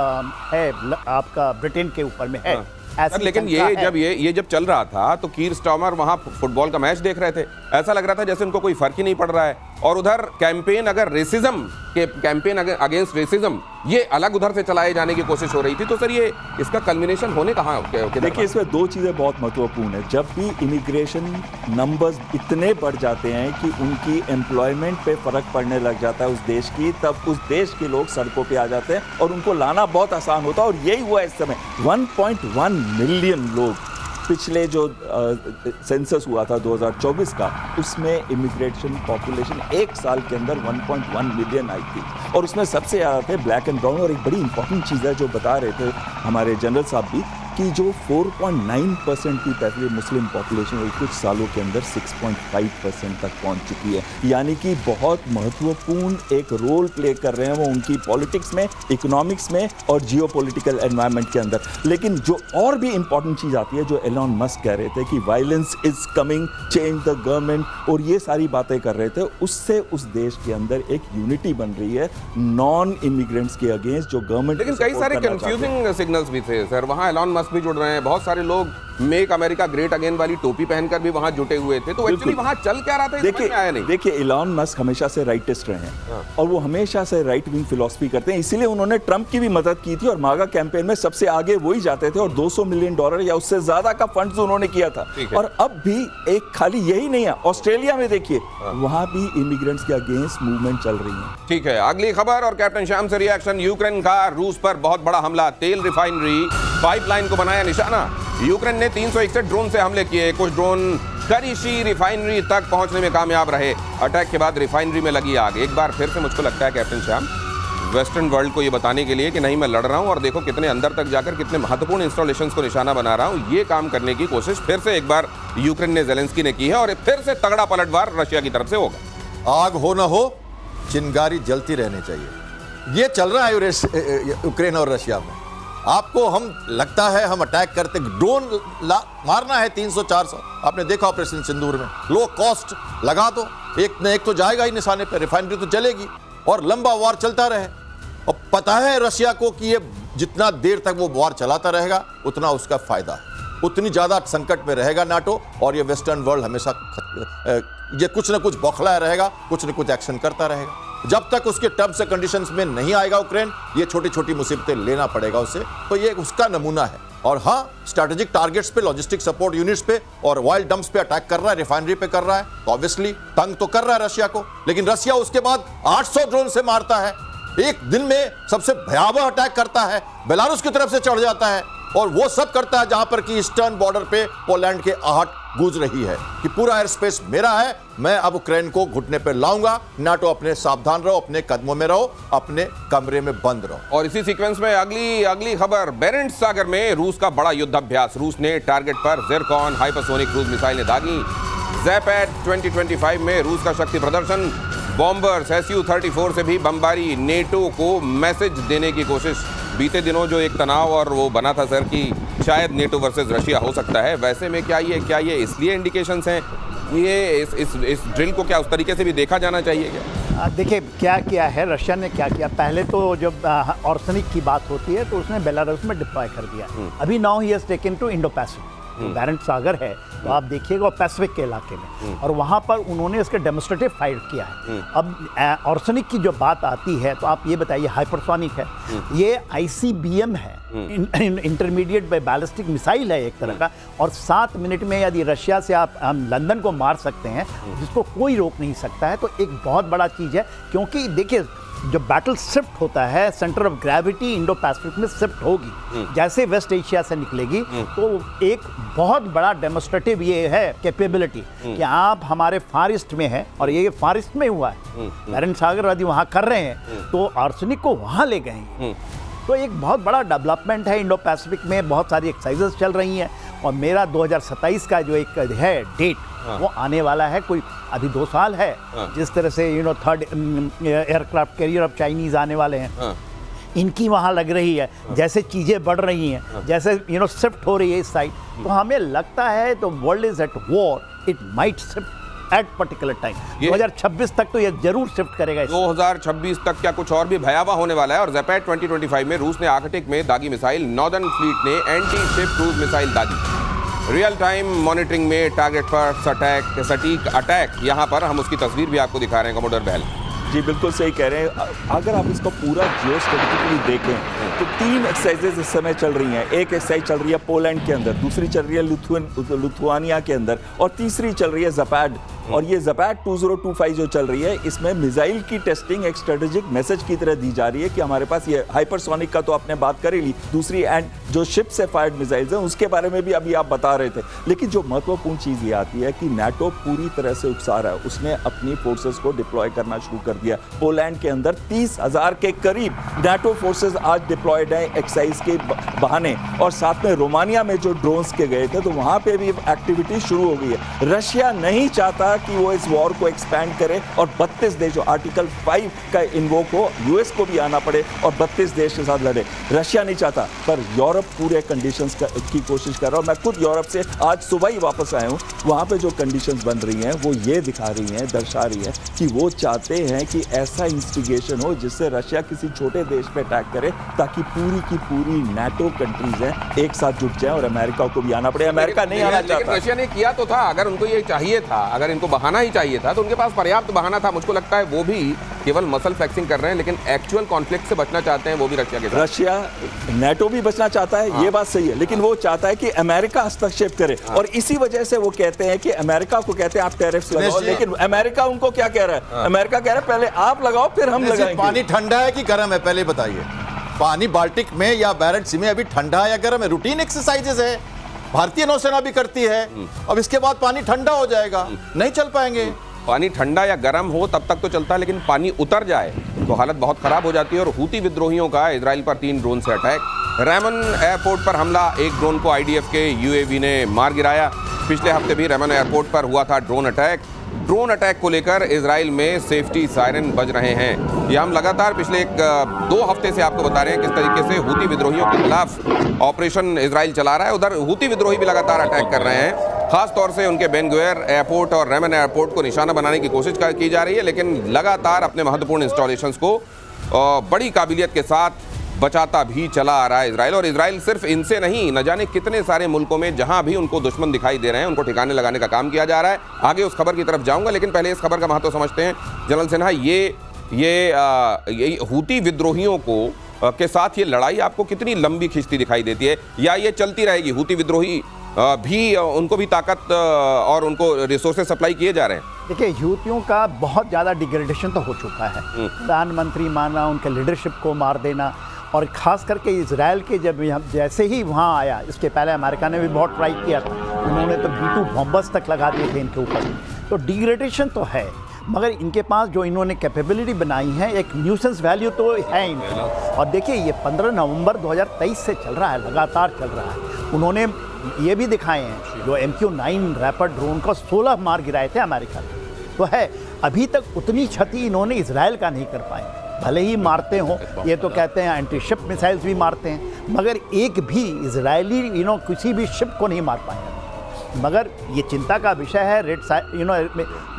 है आपका ब्रिटेन के ऊपर में है। सर, लेकिन ये जब चल रहा था तो कीर स्टार्मर वहां फुटबॉल का मैच देख रहे थे, ऐसा लग रहा था जैसे उनको कोई फर्क ही नहीं पड़ रहा है। और उधर कैंपेन अगेंस्ट रेसिज्म ये अलग उधर से चलाए जाने की कोशिश हो रही थी। तो सर ये इसका कल्मिनेशन होने कहाँ? देखिए इसमें 2 चीज़ें बहुत महत्वपूर्ण है। जब भी इमिग्रेशन नंबर्स इतने बढ़ जाते हैं कि उनकी एम्प्लॉयमेंट पे फर्क पड़ने लग जाता है उस देश की, तब उस देश के लोग सड़कों पे आ जाते हैं और उनको लाना बहुत आसान होता है। और यही हुआ इस समय। 1.1 मिलियन लोग पिछले जो सेंसस हुआ था 2024 का, उसमें इमिग्रेशन पॉपुलेशन 1 साल के अंदर 1.1 मिलियन आई थी और उसमें सबसे ज़्यादा थे ब्लैक एंड ब्राउन। और एक बड़ी इंपॉर्टेंट चीज़ है जो बता रहे थे हमारे जनरल साहब भी कि जो 4.9% की पहले मुस्लिम पॉपुलेशन हुई कुछ सालों के अंदर 6.5% तक पहुंच चुकी है। यानी कि बहुत महत्वपूर्ण एक रोल प्ले कर रहे हैं वो उनकी पॉलिटिक्स में, इकोनॉमिक्स में और जियोपॉलिटिकल एनवायरनमेंट के अंदर। लेकिन जो और भी इंपॉर्टेंट चीज़ आती है, जो एलॉन मस्क कह रहे थे कि violence is coming, change the government, और ये सारी बातें कर रहे थे, उससे उस देश के अंदर एक यूनिटी बन रही है नॉन इमिग्रेंट्स के अगेंस्ट जो गवर्नमेंट। लेकिन कई सारे कंफ्यूजिंग सिग्नल्स भी थे सर। वहाँ एलॉन मस्क भी जुड़ रहे हैं, बहुत सारे लोग मेक अमेरिका ग्रेट अगेन वाली टोपी पहनकर भी वहां जुटे हुए थे। तो एक्चुअली वहां चल क्या रहा था समझ में आया नहीं। देखिए एलॉन मस्क हमेशा से राइटिस्ट रहे हैं और वो हमेशा से राइट विंग फिलॉसफी करते हैं, इसीलिए उन्होंने ट्रंप की भी मदद की थी और मागा कैंपेन में सबसे आगे वही जाते थे और $200 मिलियन या उससे ज्यादा का फंड्स उन्होंने किया था। और अब भी एक खाली यही नहीं है, ऑस्ट्रेलिया में देखिए वहां भी इमिग्रेंट्स के अगेंस्ट मूवमेंट चल रही है। ठीक है, अगली खबर और कैप्टन श्याम से रिएक्शन। यूक्रेन का रूस पर बहुत बड़ा हमला, तेल रिफाइनरी पाइपलाइन को बनाया निशाना। यूक्रेन ने 361 ड्रोन से हमले किए, कुछ ड्रोन करीशी रिफाइनरी तक पहुंचने में कामयाब रहे। अटैक के बाद रिफाइनरी में लगी आग। एक बार फिर से मुझको लगता है कैप्टन श्याम वेस्टर्न वर्ल्ड को ये बताने के लिए कि नहीं मैं लड़ रहा हूं और देखो कितने अंदर तक जाकर कितने महत्वपूर्ण इंस्टॉलेशंस को निशाना बना रहा हूं, ये काम करने की कोशिश फिर से एक बार यूक्रेन ने ज़ेलेंस्की ने की है और फिर से तगड़ा पलटवार रशिया की तरफ से होगा। आग हो ना हो, चिंगारी जलती रहनी चाहिए। ये चल रहा है यूक्रेन और रशिया में। आपको हम लगता है हम अटैक करते, ड्रोन मारना है 300-400। आपने देखा ऑपरेशन सिंदूर में, लो कॉस्ट लगा दो, एक न एक तो जाएगा ही निशाने पे, रिफाइनरी तो चलेगी और लंबा वार चलता रहे। और पता है रशिया को कि ये जितना देर तक वो वार चलाता रहेगा उतना उसका फायदा है, उतनी ज्यादा संकट में रहेगा नाटो। और ये वेस्टर्न वर्ल्ड हमेशा ये कुछ ना कुछ बौखलाया रहेगा, कुछ न कुछ एक्शन करता रहेगा। जब तक उसके टर्म्स एंड कंडीशंस में नहीं आएगा यूक्रेन, ये छोटी छोटी मुसीबतें लेना पड़ेगा उससे। तो ये उसका नमूना है। और हाँ, स्ट्रैटेजिक टारगेट्स पे, लॉजिस्टिक सपोर्ट यूनिट्स पे और ऑयल डंप्स पे अटैक कर रहा है, रिफाइनरी पे कर रहा है, तो ऑब्वियसली तंग तो कर रहा है रशिया को। लेकिन रशिया उसके बाद 800 ड्रोन से मारता है, एक दिन में सबसे भयावह अटैक करता है, बेलारूस की तरफ से चढ़ जाता है और वो सब करता है जहां पर कि ईस्टर्न बॉर्डर पे पोलैंड के आहट गूंज रही है कि पूरा एयर स्पेस मेरा है, मैं अब यूक्रेन को घुटने पे लाऊंगा। नाटो अपने सावधान रहो, अपने कदमों में रहो, अपने कमरे में बंद रहो। और इसी सीक्वेंस में अगली खबर, बेरेंट्स सागर में रूस का बड़ा युद्धाभ्यास। रूस ने टारगेट पर ज़िरकॉन हाइपरसोनिक क्रूज मिसाइलें दागी। ज़ैपैड 2025 में रूस का शक्ति प्रदर्शन, बॉम्बर्स Su-34 से भी बमबारी, नेटो को मैसेज देने की कोशिश। बीते दिनों जो एक तनाव और वो बना था सर कि शायद नेटो वर्सेस रशिया हो सकता है, वैसे में क्या ये इसलिए इंडिकेशंस हैं, ये इस ड्रिल को क्या उस तरीके से भी देखा जाना चाहिए क्या? देखिए क्या किया है रशिया ने, क्या किया, पहले तो जब ऑर्सनिक की बात होती है तो उसने बेलारूस में डिप्लॉय कर दिया। अभी नाउ ही has taken to Indo Pacific, Barents सागर है तो आप देखिएगा पैसिफिक के इलाके में, और वहाँ पर उन्होंने इसके डेमोन्स्ट्रेटिव फायर किया है। अब ऑर्सनिक की जो बात आती है तो आप ये बताइए, हाइपरसोनिक है, ये ICBM है, इंटरमीडिएट बैलिस्टिक मिसाइल है एक तरह का, और 7 मिनट में यदि रशिया से आप लंदन को मार सकते हैं जिसको कोई रोक नहीं सकता है, तो एक बहुत बड़ा चीज़ है। क्योंकि देखिए जब बैटल शिफ्ट होता है, centre of gravity Indo Pacific में शिफ्ट होगी, जैसे वेस्ट एशिया से निकलेगी तो एक बहुत बड़ा डेमोस्ट्रेटिव ये है कैपेबिलिटी कि आप हमारे फार ईस्ट में हैं और ये फार ईस्ट में हुआ है, बैरन सागर यदि वहाँ कर रहे हैं तो आर्सेनिक को वहाँ ले गए हैं। तो एक बहुत बड़ा डेवलपमेंट है इंडो पैसिफिक में, बहुत सारी एक्सरसाइजेस चल रही हैं और मेरा 2027 का जो एक है डेट वो आने वाला है, कोई अभी 2 साल है। जिस तरह से third aircraft carrier of Chinese आने वाले हैं, इनकी वहाँ लग रही है, जैसे चीज़ें बढ़ रही हैं, जैसे शिफ्ट हो रही है इस साइड, तो हमें लगता है तो world is at war, it might shift at particular time. 2026 तक तो ये जरूर शिफ्ट करेगा। 2026 तक क्या कुछ और भी भयावह होने वाला है। और ज़ैपेट 2025 में रूस ने आर्कटिक में दागी मिसाइल, नॉर्दर्न फ्लीट ने एंटी शिप क्रूज मिसाइल दागी। रियल टाइम मॉनिटरिंग में टारगेट पर सटीक अटैक, यहाँ पर हम उसकी तस्वीर भी आपको दिखा रहे हैं कमोडोर बहल। जी बिल्कुल सही कह रहे हैं। अगर आप इसको पूरा जियोस्ट्रेटेजिकली देखें तो 3 एक्सरसाइजेज इस समय चल रही हैं। एक एक्सरसाइज चल रही है पोलैंड के अंदर, दूसरी चल रही है लिथुआनिया के अंदर और तीसरी चल रही है ज़ैपेट। और ये ज़ैपेट 2025 जो चल रही है, इसमें मिसाइल की टेस्टिंग एक स्ट्रेटेजिक मैसेज की तरह दी जा रही है कि हमारे पास ये हाइपरसोनिक का तो आपने बात कर ही ली, दूसरी एंड जो शिप से फायर्ड मिसाइल्स हैं उसके बारे में भी अभी आप बता रहे थे। लेकिन जो महत्वपूर्ण चीज़ ये आती है कि नाटो पूरी तरह से उकसा रहा है, उसने अपनी फोर्सेस को डिप्लॉय करना शुरू कर दिया। पोलैंड के अंदर 30,000 के करीब नाटो फोर्सेस आज डिप्लॉयड हैं एक्सरसाइज के बहाने, और साथ में रोमानिया में जो ड्रोन्स के गए थे तो वहाँ पे भी एक्टिविटी शुरू हो गई है। रशिया नहीं चाहता कि वो इस वॉर को एक्सपैंड करे और 32 देश, जो आर्टिकल 5 का इन्वोक हो, यूएस को भी आना पड़े और 32 देश के साथ लड़े। रशिया नहीं चाहता, पर यूरोप पूरे कंडीशंस की कोशिश कर रहा है। मैं खुद यूरोप से आज सुबह ही वापस आया हूँ। वहाँ पे जो कंडीशंस बन रही हैं वो ये दिखा रही हैं, दर्शा रही है कि वो चाहते हैं कि ऐसा इंस्टिगेशन हो जिससे रशिया किसी छोटे देश पे अटैक करे, ताकि पूरी की पूरी नाटो कंट्रीज हैं एक साथ जुट जाए और अमेरिका को भी आना पड़े। अमेरिका नहीं आना चाहता। रशिया ने किया तो था, अगर उनको ये चाहिए था, अगर इनको बहाना ही चाहिए था तो उनके पास पर्याप्त बहाना था। मुझको लगता है वो भी केवल मसल फ्लेक्सिंग कर रहे हैं, लेकिन एक्चुअल कॉन्फ्लिक्ट से बचना चाहते हैं वो भी रशिया के साथ। रशिया नाटो भी बचना चाहता है, ये बात सही है, लेकिन वो चाहता है कि अमेरिका हस्तक्षेप करे। और इसी वजह से वो कहते हैं कि अमेरिका को कहते हैं आप टैरिफ्स लगाओ, लेकिन अमेरिका उनको क्या कह रहा है? अमेरिका कह रहा है पहले आप लगाओ फिर हम लगाएंगे। पानी ठंडा है कि गर्म है पहले बताइए। पानी बाल्टिक में या बैरेंट्स सी में अभी ठंडा है या गर्म है? रूटीन एक्सरसाइजेज है, भारतीय नौसेना भी करती है। अब इसके बाद पानी ठंडा हो जाएगा, नहीं चल पाएंगे। पानी ठंडा या गर्म हो तब तक तो चलता है, लेकिन पानी उतर जाए तो हालत बहुत खराब हो जाती है। और हूती विद्रोहियों का इजराइल पर 3 ड्रोन से अटैक, रेमन एयरपोर्ट पर हमला, एक ड्रोन को आईडीएफ के यूएवी ने मार गिराया। पिछले हफ्ते भी रेमन एयरपोर्ट पर हुआ था ड्रोन अटैक। ड्रोन अटैक को लेकर इजराइल में सेफ्टी सायरन बज रहे हैं। यह हम लगातार पिछले 2 हफ्ते से आपको बता रहे हैं किस तरीके से हूती विद्रोहियों के खिलाफ ऑपरेशन इजराइल चला रहा है। उधर हूती विद्रोही भी लगातार अटैक कर रहे हैं, खास तौर से उनके बेन गुएर एयरपोर्ट और रेमन एयरपोर्ट को निशाना बनाने की कोशिश की जा रही है, लेकिन लगातार अपने महत्वपूर्ण इंस्टॉलेशंस को बड़ी काबिलियत के साथ बचाता भी चला आ रहा है इजराइल। और इजराइल सिर्फ इनसे नहीं, न जाने कितने सारे मुल्कों में जहां भी उनको दुश्मन दिखाई दे रहे हैं उनको ठिकाने लगाने का काम किया जा रहा है। आगे उस खबर की तरफ जाऊंगा, लेकिन पहले इस खबर का महत्व समझते हैं। जनरल सिन्हा, ये हूती विद्रोहियों को के साथ ये लड़ाई आपको कितनी लंबी खिंचती दिखाई देती है, या ये चलती रहेगी? हूती विद्रोही भी, उनको भी ताकत और उनको रिसोर्सेज सप्लाई किए जा रहे हैं? देखिए, हूतियों का बहुत ज़्यादा डिग्रेडेशन तो हो चुका है। प्रधानमंत्री मारना, उनके लीडरशिप को मार देना, और ख़ास करके इजराइल के जब जैसे ही वहाँ आया, इसके पहले अमेरिका ने भी बहुत ट्राई किया था, उन्होंने तो B2 बॉम्बर्स तक लगा दिए थे इनके ऊपर। तो डिग्रेडेशन तो है, मगर इनके पास जो इन्होंने कैपेबिलिटी बनाई है, एक न्यूसेंस वैल्यू तो है इनके। और देखिए, ये 15 नवंबर 2023 से चल रहा है, लगातार चल रहा है। उन्होंने ये भी दिखाए हैं, जो MQ-9 रैपर ड्रोन को 16 मार गिराए थे अमेरिका ने, तो है। अभी तक उतनी क्षति इन्होंने इजराइल का नहीं कर पाए। भले ही मारते हों, ये तो कहते हैं एंटी शिप मिसाइल्स भी मारते हैं, मगर एक भी इजरायली किसी भी शिप को नहीं मार पाए। मगर ये चिंता का विषय है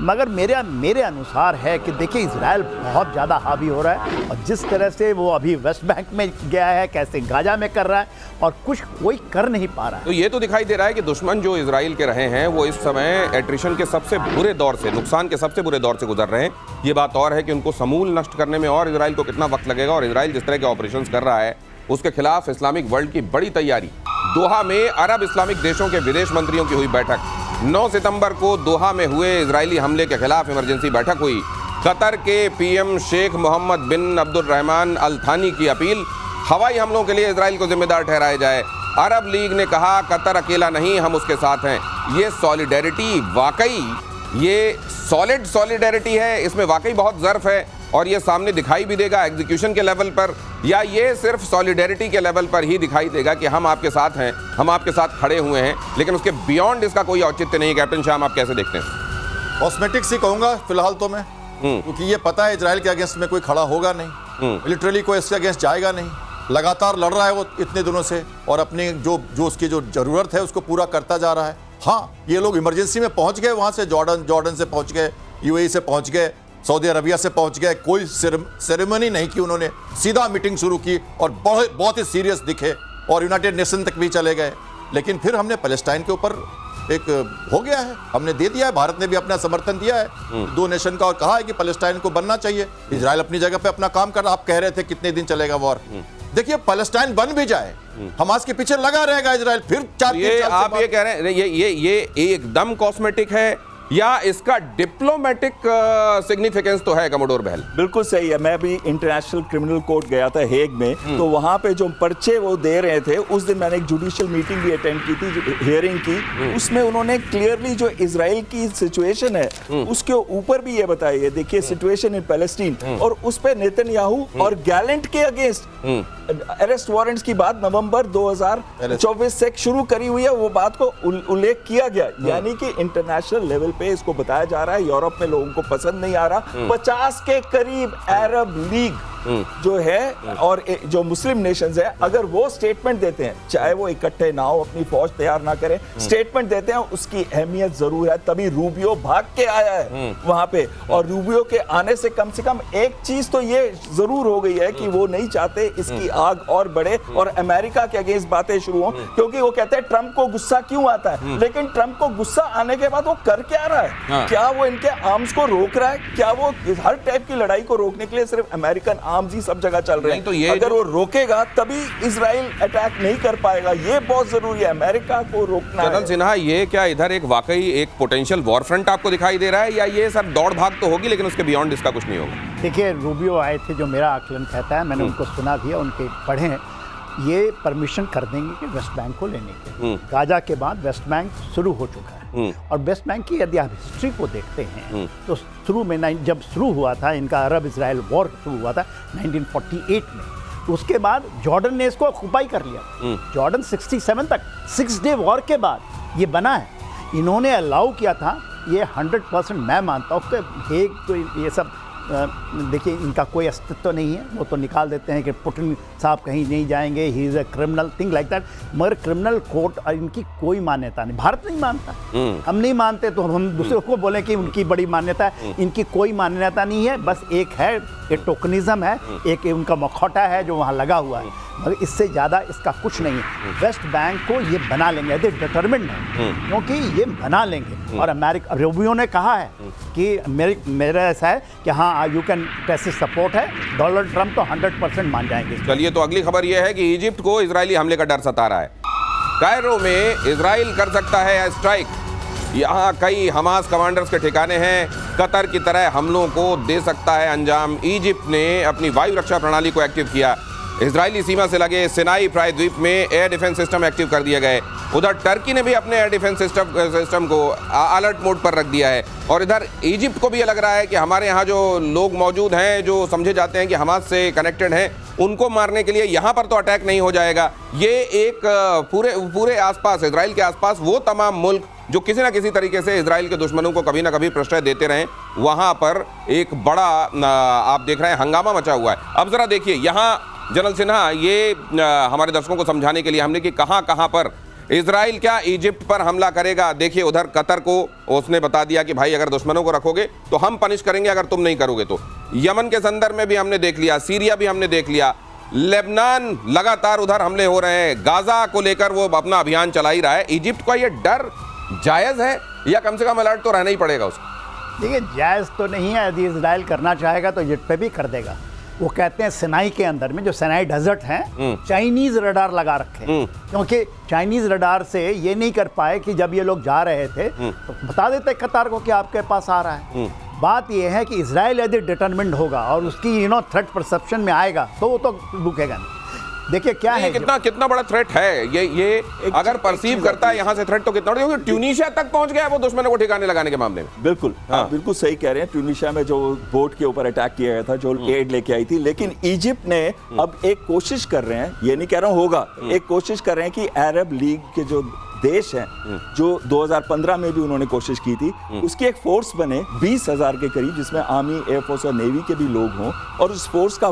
मगर मेरे अनुसार है कि देखिए, इजराइल बहुत ज़्यादा हावी हो रहा है, और जिस तरह से वो अभी वेस्ट बैंक में गया है, कैसे गाजा में कर रहा है, और कुछ कोई कर नहीं पा रहा है। तो ये तो दिखाई दे रहा है कि दुश्मन जो इजराइल के रहे हैं वो इस समय एट्रिशन के सबसे बुरे दौर से, नुकसान के सबसे बुरे दौर से गुजर रहे हैं। ये बात और है कि उनको समूल नष्ट करने में और इजराइल को कितना वक्त लगेगा। और इजराइल जिस तरह के ऑपरेशन कर रहा है, उसके खिलाफ इस्लामिक वर्ल्ड की बड़ी तैयारी। दोहा में अरब इस्लामिक देशों के विदेश मंत्रियों की हुई बैठक। 9 सितंबर को दोहा में हुए इजरायली हमले के खिलाफ इमरजेंसी बैठक हुई। कतर के पीएम शेख मोहम्मद बिन अब्दुल रहमान अल थानी की अपील, हवाई हमलों के लिए इजराइल को जिम्मेदार ठहराया जाए। अरब लीग ने कहा कतर अकेला नहीं, हम उसके साथ हैं। ये सॉलिडेरिटी वाकई ये सॉलिड सॉलिडेरिटी है, इसमें वाकई बहुत ज़र्फ है और ये सामने दिखाई भी देगा एग्जीक्यूशन के लेवल पर, या ये सिर्फ सॉलिडेरिटी के लेवल पर ही दिखाई देगा कि हम आपके साथ हैं, हम आपके साथ खड़े हुए हैं, लेकिन उसके बियॉन्ड इसका कोई औचित्य नहीं। कैप्टन शाम, आप कैसे देखते हैं? कॉस्मेटिक्स ही कहूंगा फिलहाल तो मैं, क्योंकि ये पता है इजराइल के अगेंस्ट में कोई खड़ा होगा नहीं, लिटरली कोई इसके अगेंस्ट जाएगा नहीं, लगातार लड़ रहा है वो इतने दिनों से और अपनी जो उसकी जो जरूरत है उसको पूरा करता जा रहा है। हाँ, ये लोग इमरजेंसी में पहुंच गए, वहां से जॉर्डन से पहुंच गए, यूएई से पहुंच गए, सऊदी अरबिया से पहुंच गए, कोई सेरेमनी नहीं की उन्होंने, सीधा मीटिंग शुरू की और बहुत ही सीरियस दिखे और यूनाइटेड नेशन तक भी चले गए। लेकिन फिर हमने पैलेस्टाइन के ऊपर एक हो गया है, हमने दे दिया है, भारत ने भी अपना समर्थन दिया है 2 नेशन का और कहा है कि पैलेस्टाइन को बनना चाहिए। इजराइल अपनी जगह पे अपना काम कर रहा। आप कह रहे थे कितने दिन चलेगा वॉर, देखिए पैलेस्टाइन बन भी जाए, हमास के पीछे लगा रहेगा इजराइल फिर 4 आप ये कह रहे हैं ये एकदम कॉस्मेटिक है या इसका डिप्लोमेटिक सिग्निफिकेंस तो है कमोडोर बहल? बिल्कुल सही है। मैं भी इंटरनेशनल क्रिमिनल कोर्ट गया था हेग में, तो वहां पे जो पर्चे वो दे रहे थे, उस दिन मैंने एक जुडिशियल मीटिंग भी अटेंड की थी, हियरिंग की, उसमें उन्होंने क्लियरली जो इजराइल की सिचुएशन है उसके ऊपर भी ये बताया है, देखिए सिचुएशन इन पैलेस्टीन, और उस पे नेतन्याहू और गैलेंट के अगेंस्ट अरेस्ट वारंट्स की बात नवंबर 2024 से शुरू करी हुई है, वो बात को उल्लेख किया गया, यानी कि इंटरनेशनल लेवल पे इसको बताया जा रहा है। यूरोप में लोगों को पसंद नहीं आ रहा। 50 के करीब अरब लीग जो है और जो मुस्लिम नेशंस है, अगर वो स्टेटमेंट देते हैं, चाहे वो इकट्ठे ना हो, अपनी फौज तैयार ना करें, स्टेटमेंट देते हैं, उसकी अहमियत जरूर है। तभी रूबियो भाग के आया है वहां पे, और रूबियो के आने से कम एक चीज तो ये जरूर हो गई है कि वो नहीं चाहते इसकी आग और बढ़े और अमेरिका के अगेंस्ट बातें शुरू हो, क्योंकि वो कहते हैं ट्रंप को गुस्सा क्यों आता है, लेकिन ट्रंप को गुस्सा आने के बाद वो कर क्या रहा है? क्या वो इनके आर्म्स को रोक रहा है? क्या वो हर टाइप की लड़ाई को रोकने के लिए सिर्फ अमेरिकन आर्म्स ही सब जगह चल रहे हैं? तो ये अगर वो रोकेगा तभी इजराइल अटैक नहीं कर पाएगा, ये बहुत जरूरी है, अमेरिका को रोकना है। चंदन सिन्हा, ये क्या इधर एक वाकई एक पोटेंशियल वॉर फ्रंट आपको दिखाई दे रहा है, या ये सब दौड़ भाग तो होगी लेकिन उसके बियॉन्ड इसका कुछ नहीं होगा? देखिए, रूबियो आए थे, जो मेरा आकलन कहता है, मैंने उनको सुना भी है, उनके पढ़े हैं, ये परमिशन कर देंगे कि वेस्ट बैंक को लेने के। गाजा के बाद वेस्ट बैंक शुरू हो चुका है, और वेस्ट बैंक की यदि आप हिस्ट्री को देखते हैं तो शुरू में जब शुरू हुआ था इनका अरब इजराइल वॉर शुरू हुआ था 1948 में, उसके बाद जॉर्डन ने इसको ऑक्युपाई कर लिया। जॉर्डन 67 तक 6 डे वॉर के बाद ये बना है, इन्होंने अलाउ किया था। ये 100% मैं मानता हूँ कि तो ये सब देखिए इनका कोई अस्तित्व नहीं है, वो तो निकाल देते हैं कि पुतिन साहब कहीं नहीं जाएंगे, he is a criminal thing like that, मगर क्रिमिनल कोर्ट और इनकी कोई मान्यता नहीं, भारत नहीं मानता, हम नहीं मानते तो हम दूसरों को बोलें कि उनकी बड़ी मान्यता है, इनकी कोई मान्यता नहीं है, बस एक है, एक टोकनिज्म है, एक उनका मखौटा है जो वहाँ लगा हुआ है, मगर इससे ज़्यादा इसका कुछ नहीं है। वेस्ट बैंक को ये बना लेंगे, यदि डिटरमिन्ड है, क्योंकि ये बना लेंगे। और अमेरिका, रूबियो ने कहा है कि मेरा ऐसा है कि हाँ यू कैन कैसे सपोर्ट है, डोनाल्ड ट्रंप तो 100% मान जाएंगे। चलिए, तो अगली खबर यह है कि इजिप्ट को इजरायली हमले का डर सता रहा है। कायरो में इजराइल कर सकता है एयर स्ट्राइक, यहाँ कई हमास कमांडर्स के ठिकाने हैं, कतर की तरह हमलों को दे सकता है अंजाम। इजिप्ट ने अपनी वायु रक्षा प्रणाली को एक्टिव किया, इजरायली सीमा से लगे सिनाई प्रायद्वीप में एयर डिफेंस सिस्टम एक्टिव कर दिए गए। उधर टर्की ने भी अपने एयर डिफेंस सिस्टम को अलर्ट मोड पर रख दिया है, और इधर इजिप्ट को भी ये लग रहा है कि हमारे यहाँ जो लोग मौजूद हैं जो समझे जाते हैं कि हमास से कनेक्टेड हैं, उनको मारने के लिए यहाँ पर तो अटैक नहीं हो जाएगा। ये एक पूरे आसपास, इजराइल के आसपास वो तमाम मुल्क जो किसी ना किसी तरीके से इजराइल के दुश्मनों को कभी ना कभी प्रश्रय देते रहे, वहाँ पर एक बड़ा आप देख रहे हैं हंगामा मचा हुआ है। अब जरा देखिए, यहाँ जनरल सिन्हा, ये हमारे दर्शकों को समझाने के लिए हमने कि कहाँ पर इजराइल क्या इजिप्ट पर हमला करेगा। देखिए, उधर कतर को उसने बता दिया कि भाई अगर दुश्मनों को रखोगे तो हम पनिश करेंगे, अगर तुम नहीं करोगे तो। यमन के संदर्भ में भी हमने देख लिया, सीरिया भी हमने देख लिया, लेबनान लगातार उधर हमले हो रहे हैं, गाजा को लेकर वो अपना अभियान चला ही रहा है। इजिप्ट का ये डर जायज़ है या कम से कम अलर्ट तो रहना ही पड़ेगा उसको? देखिए, जायज़ तो नहीं है, यदि इजराइल करना चाहेगा तो इजिप्ट पे भी कर देगा। वो कहते हैं सिनाई के अंदर में जो सिनाई डेजर्ट है, चाइनीज रडार लगा रखे हैं, क्योंकि चाइनीज रडार से ये नहीं कर पाए कि जब ये लोग जा रहे थे तो बता देते कतार को कि आपके पास आ रहा है। बात यह है कि इजराइल यदि डिटरमिन्ड होगा और उसकी थ्रेट परसेप्शन में आएगा तो वो तो रुकेगा नहीं। देखिए क्या है, कितना बड़ा थ्रेट है ये अगर परसीव करता है यहाँ से थ्रेट, तो कितना बड़ा, ट्यूनीशिया तक पहुंच गया है वो दुश्मनों को ठिकाने लगाने के मामले में। बिल्कुल, आप बिल्कुल सही कह रहे हैं। ट्यूनीशिया में जो बोट के ऊपर अटैक किया गया था, जो एड लेके आई थी, लेकिन इजिप्ट ने अब एक कोशिश कर रहे हैं, ये नहीं कह रहा हूं होगा, एक कोशिश कर रहे हैं कि अरब लीग के जो देश हैं, जो 2015 में भी उन्होंने कोशिश की थी, उसकी एक फोर्स बने 20,000 के करीब, जिसमें आर्मी, एयरफोर्स और नेवी के भी लोग हों, और उस फोर्स का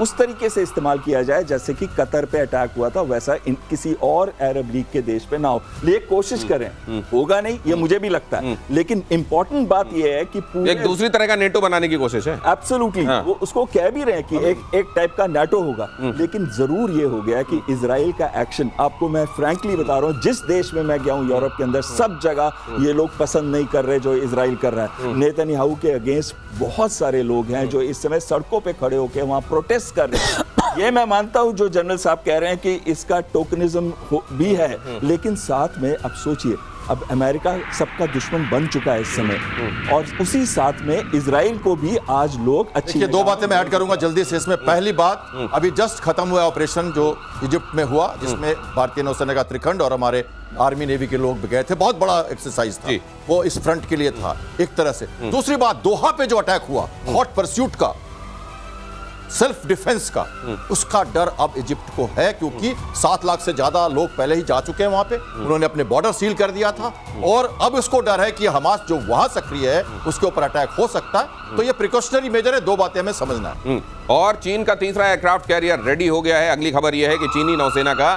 उस तरीके से इस्तेमाल किया जाए जैसे कि कतर पे अटैक हुआ था, वैसा किसी और अरब लीग के देश पे ना हो। ये कोशिश करें, होगा नहीं ये मुझे भी लगता है, लेकिन इंपॉर्टेंट बात यह है कि एक दूसरी तरह का नेटो बनाने की कोशिश है। एब्सोल्युटली, वो उसको कह भी रहे हैं कि एक टाइप का नेटो होगा, लेकिन जरूर ये हो गया कि इजराइल का एक्शन, आपको मैं फ्रैंकली बता रहा हूं, जिस देश में मैं गया हूं यूरोप के अंदर, सब जगह ये लोग पसंद नहीं कर रहे जो इजराइल कर रहा है। नेतन्याहू के अगेंस्ट बहुत सारे लोग हैं जो इस समय सड़कों पे खड़े होकर वहां प्रोटेस्ट कर रहे हैं। ये मैं मानता हूं जो जनरल साहब कह रहे हैं कि इसका टोकनिज्म भी है, लेकिन साथ में अब सोचिए, अब अमेरिका सबका दुश्मन बन चुका है इस समय, और उसी साथ में इजराइल को भी आज लोग अच्छी। दो बातें मैं ऐड करूंगा जल्दी से इसमें। पहली बात, अभी जस्ट खत्म हुआ ऑपरेशन जो इजिप्ट में हुआ, जिसमें भारतीय नौसेना का त्रिखंड और हमारे आर्मी नेवी के लोग भी गए थे। बहुत बड़ा एक्सरसाइज था वो, इस फ्रंट के लिए था एक तरह से। दूसरी बात, दोहा पे जो अटैक हुआ, हॉट परस्यूट का, सेल्फ डिफेंस का, उसका डर अब इजिप्ट को है, क्योंकि 7 लाख से ज्यादा लोग पहले ही जा चुके हैं वहां पे, उन्होंने अपने बॉर्डर सील कर दिया था, और अब इसको डर है कि हमास जो वहां सक्रिय है उसके ऊपर अटैक हो सकता है। तो ये प्रिकॉशनरी मेजर है, दो बातें हमें समझना है। और चीन का तीसरा एयरक्राफ्ट कैरियर रेडी हो गया है। अगली खबर यह है कि चीनी नौसेना का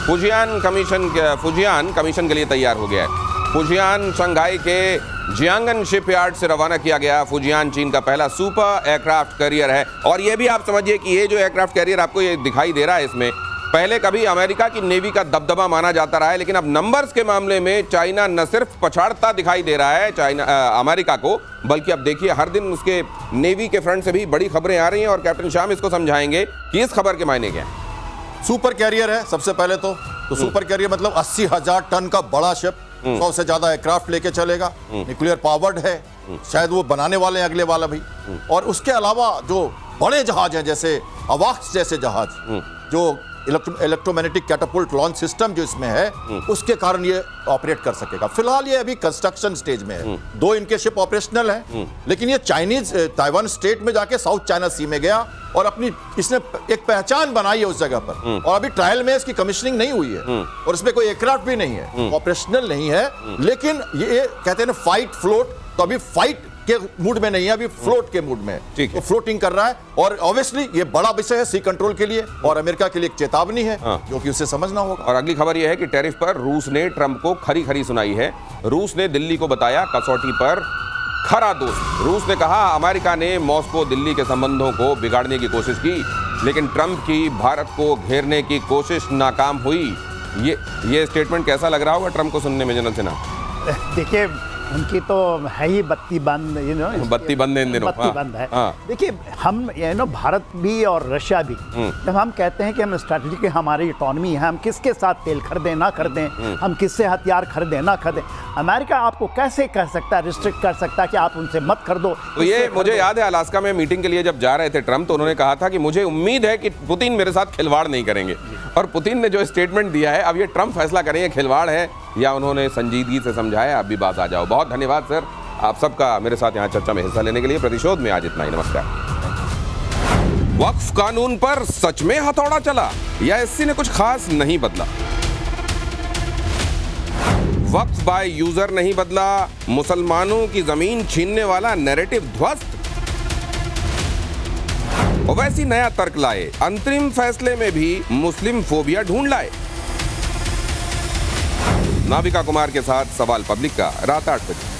फुजियान कमीशन के लिए तैयार हो गया है। फुजियान शंघाई के जियांगन शिपयार्ड से रवाना किया गया। फुजियान चीन का पहला सुपर एयरक्राफ्ट कैरियर है, और ये भी आप समझिए कि ये जो एयरक्राफ्ट कैरियर आपको ये दिखाई दे रहा है, इसमें पहले कभी अमेरिका की नेवी का दबदबा माना जाता रहा है, लेकिन अब नंबर्स के मामले में चाइना न सिर्फ पछाड़ता दिखाई दे रहा है अमेरिका को, बल्कि अब देखिए हर दिन उसके नेवी के फ्रंट से भी बड़ी खबरें आ रही हैं, और कैप्टन शाम इसको समझाएंगे कि इस खबर के मायने क्या है। सुपर कैरियर है सबसे पहले तो सुपर कैरियर मतलब 80,000 टन का बड़ा शिप, 100 से ज्यादा एयरक्राफ्ट लेके चलेगा, न्यूक्लियर पावर्ड है, शायद वो बनाने वाले हैं अगले वाला भी। और उसके अलावा जो बड़े जहाज हैं, जैसे अवाक्स जैसे जहाज, जो इलेक्ट्रोमैग्नेटिक कैटापुल्ट लॉन्च सिस्टम जो इसमें है, उसके कारण ये ऑपरेट कर सकेगा। फिलहाल ये अभी कंस्ट्रक्शन स्टेज में है। 2 इनके शिप ऑपरेशनल हैं, लेकिन ये चाइनीज ताइवान स्टेट में जाके साउथ चाइना सी में गया और अपनी इसने एक पहचान बनाई है उस जगह पर, और अभी ट्रायल में इसकी कमीशनिंग नहीं हुई है, और इसमें कोई एयरक्राफ्ट भी नहीं है, ऑपरेशनल नहीं है। लेकिन ये कहते हैं ना फाइट फ्लोट, तो अभी फाइट के मूड में नहीं है, अभी फ्लोट के मूड में है, तो फ्लोटिंग कर रहा है। और ऑब्वियसली ये बड़ा विषय है सी कंट्रोल के लिए, और अमेरिका के लिए एक चेतावनी है जो कि उसे समझना होगा। और अगली खबर यह है कि टैरिफ पर रूस ने ट्रंप को खरी खरी सुनाई है। रूस ने दिल्ली को बताया कसौटी पर खरा दोस्त। रूस ने कहा अमेरिका ने मॉस्को दिल्ली के संबंधों को बिगाड़ने की कोशिश की, लेकिन ट्रंप की भारत को घेरने की कोशिश नाकाम हुई। ये स्टेटमेंट कैसा लग रहा होगा ट्रंप को सुनने में, जनरल सिन्हा? देखिए, उनकी तो है ही बत्ती बंद, बत्ती बंद इन दिनों, बत्ती बंद है। देखिए, हम भारत भी और रशिया भी, जब हम कहते हैं कि हम स्ट्रैटेजिक हमारी इकोनॉमी है, हम किसके साथ तेल खरीदें ना खरीदें, हम किससे हथियार खरीदें ना खरीदें, अमेरिका आपको कैसे कह सकता है, रिस्ट्रिक्ट कर सकता है कि आप उनसे मत खरीदो। तो ये मुझे याद है अलास्का में मीटिंग के लिए जब जा रहे थे ट्रंप, तो उन्होंने कहा था कि मुझे उम्मीद है कि पुतिन मेरे साथ खिलवाड़ नहीं करेंगे, और पुतिन ने जो स्टेटमेंट दिया है, अब ये ट्रंप फैसला करेंगे खिलवाड़ है या उन्होंने संजीदगी से समझाया। अब भी बात आ जाओ। बहुत धन्यवाद सर आप सबका मेरे साथ यहाँ चर्चा में हिस्सा लेने के लिए। प्रतिशोध में आज इतना ही, नमस्कार। वक्फ कानून पर सच में हथौड़ा चला या एससी ने कुछ खास नहीं बदला? वक्फ बाय यूजर नहीं बदला, मुसलमानों की जमीन छीनने वाला नैरेटिव ध्वस्त। ओवैसी नया तर्क लाए, अंतरिम फैसले में भी मुस्लिम फोबिया ढूंढ लाए। नाविका कुमार के साथ सवाल पब्लिक का रात 8 बजे।